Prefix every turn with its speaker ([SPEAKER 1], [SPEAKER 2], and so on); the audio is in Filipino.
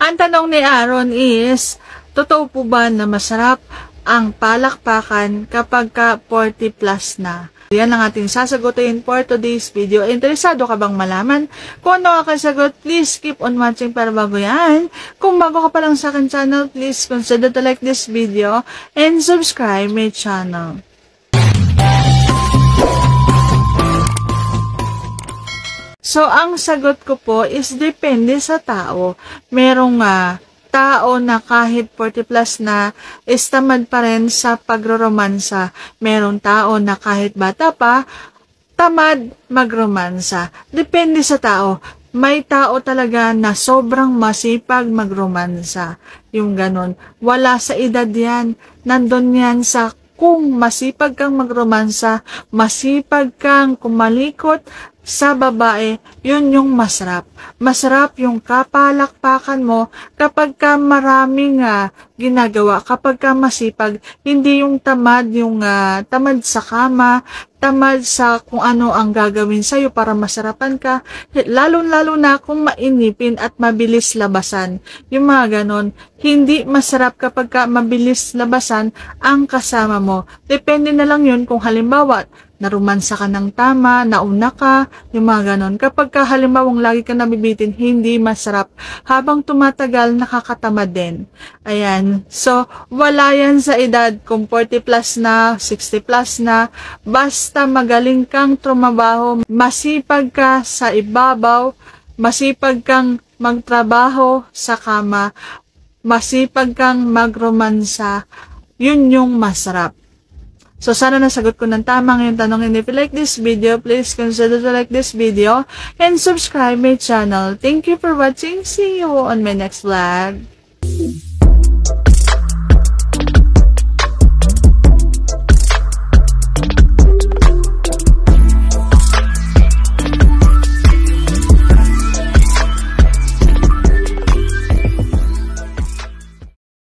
[SPEAKER 1] Ang tanong ni Aaron is, totoo po ba na masarap ang palakpakan kapag ka 40 plus na? Yan ang ating sasagutin for today's video. Interesado ka bang malaman kung ano ang kasagot? Please keep on watching para bago yan. Kung bago ka pa lang sa akin channel, please consider to like this video and subscribe my channel. So, ang sagot ko po is depende sa tao. Merong tao na kahit 40 plus na is tamad pa rin sa pagroromansa. Merong tao na kahit bata pa, tamad magromansa. Depende sa tao. May tao talaga na sobrang masipag magromansa. Yung ganon. Wala sa edad yan. Nandun yan sa kung masipag kang magromansa, masipag kang kumalikot sa babae, yun yung masarap. Masarap yung kapalakpakan mo kapag ka maraming ginagawa, kapag ka masipag, hindi yung tamad tamad sa kama, tamad sa kung ano ang gagawin sa'yo para masarapan ka, lalo-lalo na kung mainipin at mabilis labasan. Yung mga ganon, hindi masarap kapag ka mabilis labasan ang kasama mo. Depende na lang yun kung halimbawa, narumansa ka ng tama, nauna ka, yung mga ganon. Kapag ka halimbawang lagi ka nabibitin, hindi masarap. Habang tumatagal, nakakatamad din. Ayan. So, wala yan sa edad kung 40 plus na, 60 plus na. Basta magaling kang trumabaho, masipag ka sa ibabaw, masipag kang magtrabaho sa kama, masipag kang magromansa, yun yung masarap. So, sana nasagot ko ng tama ngayong tanong. And if you like this video, please consider to like this video and subscribe my channel. Thank you for watching. See you on my next vlog.